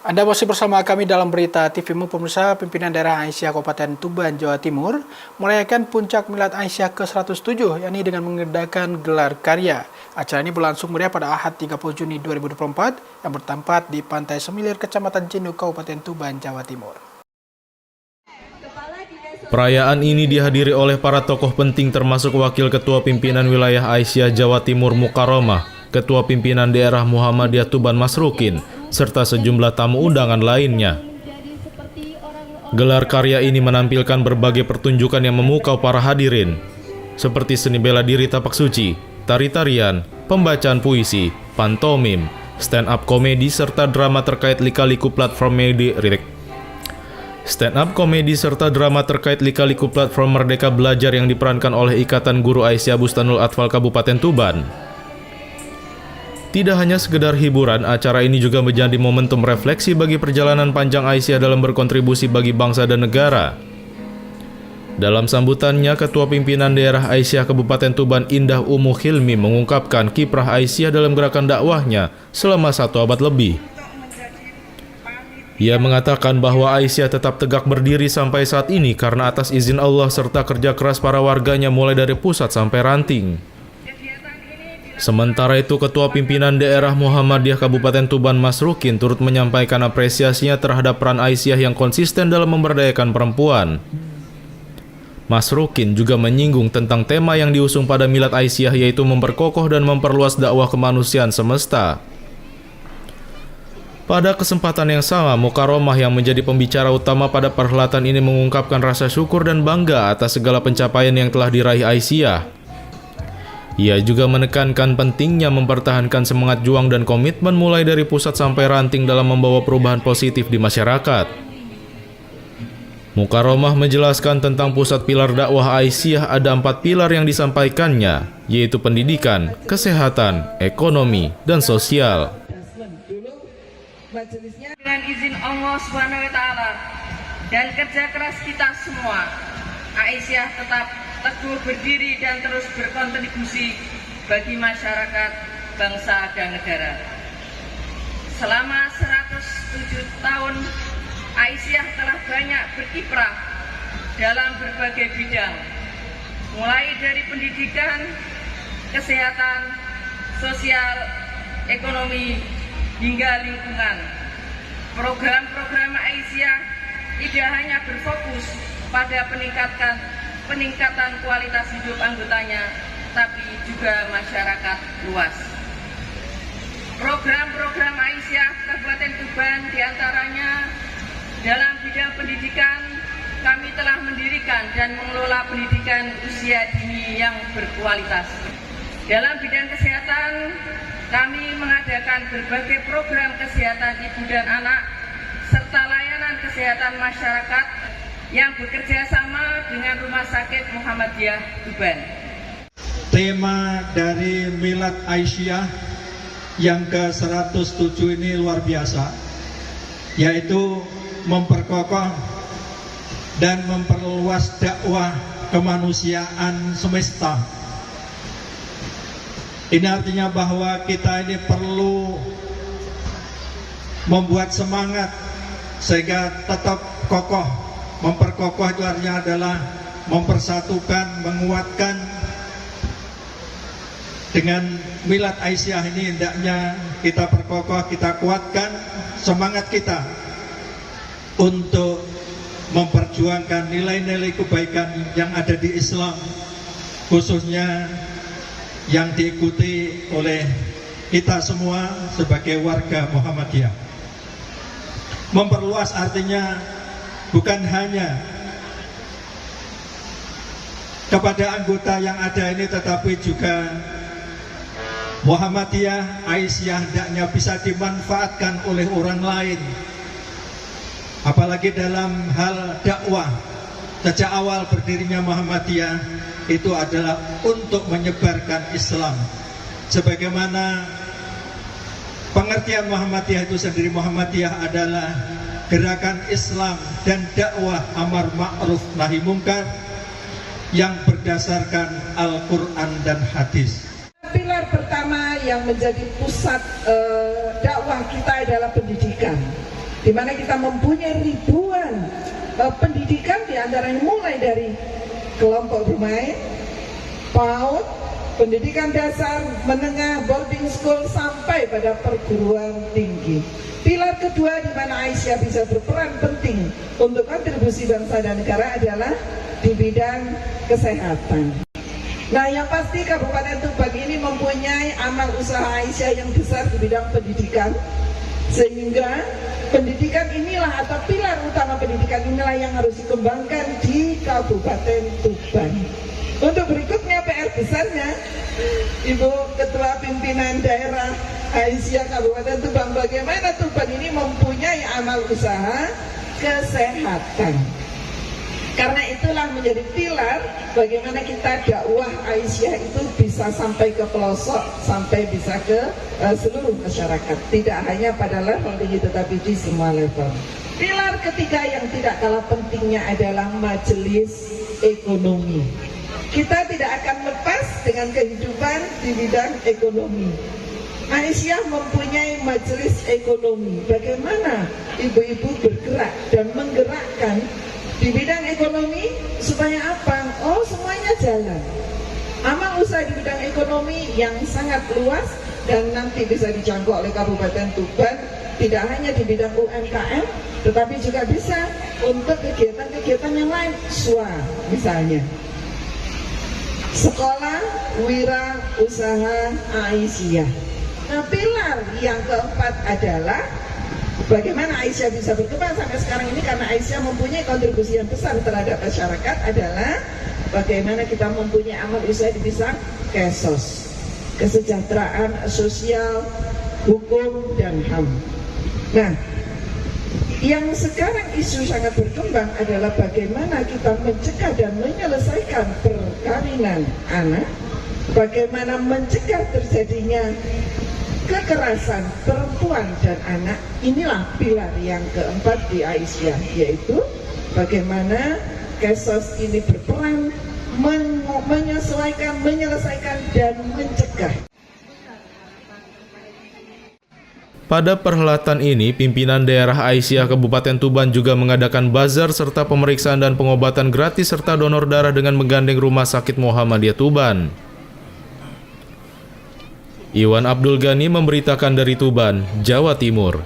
Anda masih bersama kami dalam berita TVMU. Pemirsa, pimpinan daerah Aisyah Kabupaten Tuban, Jawa Timur merayakan puncak Milad Aisyah ke-107, yakni dengan mengadakan gelar karya. Acara ini berlangsung meriah pada Ahad 30 Juni 2024 yang bertempat di Pantai Semilir, Kecamatan Cinduk, Kabupaten Tuban, Jawa Timur. Perayaan ini dihadiri oleh para tokoh penting termasuk Wakil Ketua Pimpinan Wilayah Aisyah Jawa Timur Mukaromah, Ketua Pimpinan Daerah Muhammadiyah Tuban Masrukin, serta sejumlah tamu undangan lainnya. Gelar karya ini menampilkan berbagai pertunjukan yang memukau para hadirin, seperti seni bela diri tapak suci, tari-tarian, pembacaan puisi, pantomim, stand-up komedi, serta drama terkait lika-liku platform Merdeka Belajar yang diperankan oleh Ikatan Guru Aisyah Bustanul Atfal Kabupaten Tuban. Tidak hanya sekedar hiburan, acara ini juga menjadi momentum refleksi bagi perjalanan panjang Aisyah dalam berkontribusi bagi bangsa dan negara. Dalam sambutannya, Ketua Pimpinan Daerah Aisyah Kabupaten Tuban Indah Umu Hilmi mengungkapkan kiprah Aisyah dalam gerakan dakwahnya selama 1 abad lebih. Ia mengatakan bahwa Aisyah tetap tegak berdiri sampai saat ini karena atas izin Allah serta kerja keras para warganya mulai dari pusat sampai ranting. Sementara itu, Ketua Pimpinan Daerah Muhammadiyah Kabupaten Tuban Masrukin turut menyampaikan apresiasinya terhadap peran Aisyah yang konsisten dalam memberdayakan perempuan. Masrukin juga menyinggung tentang tema yang diusung pada Milad Aisyah, yaitu memperkokoh dan memperluas dakwah kemanusiaan semesta. Pada kesempatan yang sama, Mukaromah yang menjadi pembicara utama pada perhelatan ini mengungkapkan rasa syukur dan bangga atas segala pencapaian yang telah diraih Aisyah. Ia juga menekankan pentingnya mempertahankan semangat juang dan komitmen mulai dari pusat sampai ranting dalam membawa perubahan positif di masyarakat. Mukaromah menjelaskan tentang pusat pilar dakwah Aisyah ada 4 pilar yang disampaikannya, yaitu pendidikan, kesehatan, ekonomi, dan sosial. Dengan izin Allah SWT dan kerja keras kita semua, Aisyah tetap teguh berdiri dan terus berkontribusi bagi masyarakat, bangsa, dan negara. Selama 107 tahun, Aisyah telah banyak berkiprah dalam berbagai bidang, mulai dari pendidikan, kesehatan, sosial, ekonomi, hingga lingkungan. Program-program Aisyah tidak hanya berfokus pada peningkatan kualitas hidup anggotanya, tapi juga masyarakat luas. Program-program Aisyah Kabupaten Tuban diantaranya dalam bidang pendidikan, kami telah mendirikan dan mengelola pendidikan usia dini yang berkualitas. Dalam bidang kesehatan, kami mengadakan berbagai program kesehatan ibu dan anak, serta layanan kesehatan masyarakat yang bekerja sama dengan Rumah Sakit Muhammadiyah Tuban. Tema dari Milad Aisyah yang ke-107 ini luar biasa, yaitu memperkokoh dan memperluas dakwah kemanusiaan semesta. Ini artinya bahwa kita ini perlu membuat semangat sehingga tetap kokoh. Memperkokoh itu artinya adalah mempersatukan, menguatkan. Dengan Milad Aisyah ini hendaknya kita perkokoh, kita kuatkan semangat kita untuk memperjuangkan nilai-nilai kebaikan yang ada di Islam, khususnya yang diikuti oleh kita semua sebagai warga Muhammadiyah. Memperluas artinya bukan hanya kepada anggota yang ada ini, tetapi juga Muhammadiyah Aisyah hendaknya bisa dimanfaatkan oleh orang lain. Apalagi dalam hal dakwah, sejak awal berdirinya Muhammadiyah itu adalah untuk menyebarkan Islam. Sebagaimana pengertian Muhammadiyah itu sendiri, Muhammadiyah adalah gerakan Islam dan dakwah amar ma'ruf nahi mungkar yang berdasarkan Al-Quran dan hadis. Pilar pertama yang menjadi pusat dakwah kita adalah pendidikan. di mana kita mempunyai ribuan pendidikan, diantaranya mulai dari kelompok bermain, PAUD, pendidikan dasar, menengah, boarding school, sampai pada perguruan tinggi. Pilar kedua di mana Aisyah bisa berperan penting untuk kontribusi bangsa dan negara adalah di bidang kesehatan. Nah, yang pasti Kabupaten Tuban ini mempunyai amal usaha Aisyah yang besar di bidang pendidikan, sehingga pendidikan inilah atau pilar utama pendidikan inilah yang harus dikembangkan di Kabupaten Tuban. Untuk berikutnya PR besarnya, Ibu Ketua Pimpinan Daerah Aisyah Kabupaten Tuban, bagaimana Tuban ini mempunyai amal usaha kesehatan. Karena itulah menjadi pilar bagaimana kita dakwah Aisyah itu bisa sampai ke pelosok, sampai bisa ke seluruh masyarakat, tidak hanya pada level tinggi tetapi di semua level. Pilar ketiga yang tidak kalah pentingnya adalah majelis ekonomi. Kita tidak akan lepas dengan kehidupan di bidang ekonomi. Aisyah mempunyai majelis ekonomi. Bagaimana ibu-ibu bergerak dan menggerakkan di bidang ekonomi supaya apa? Oh, semuanya jalan. Amal usaha di bidang ekonomi yang sangat luas dan nanti bisa dijangkau oleh Kabupaten Tuban, tidak hanya di bidang UMKM, tetapi juga bisa untuk kegiatan-kegiatan yang lain. SWA misalnya, Sekolah Wira Usaha Aisyah. Nah, pilar yang keempat adalah bagaimana Aisyah bisa berkembang sampai sekarang ini, karena Aisyah mempunyai kontribusi yang besar terhadap masyarakat, adalah bagaimana kita mempunyai amal usaha di bidang KESOS, kesejahteraan sosial, hukum, dan HAM. Nah, yang sekarang isu sangat berkembang adalah bagaimana kita mencegah dan menyelesaikan perkawinan anak, bagaimana mencegah terjadinya kekerasan perempuan dan anak. Inilah pilar yang keempat di Aisyah, yaitu bagaimana KESOS ini berperan menyesuaikan, menyelesaikan, dan mencegah. Pada perhelatan ini, pimpinan daerah Aisyah Kabupaten Tuban juga mengadakan bazar serta pemeriksaan dan pengobatan gratis serta donor darah dengan menggandeng Rumah Sakit Muhammadiyah Tuban. Iwan Abdul Ghani memberitakan dari Tuban, Jawa Timur.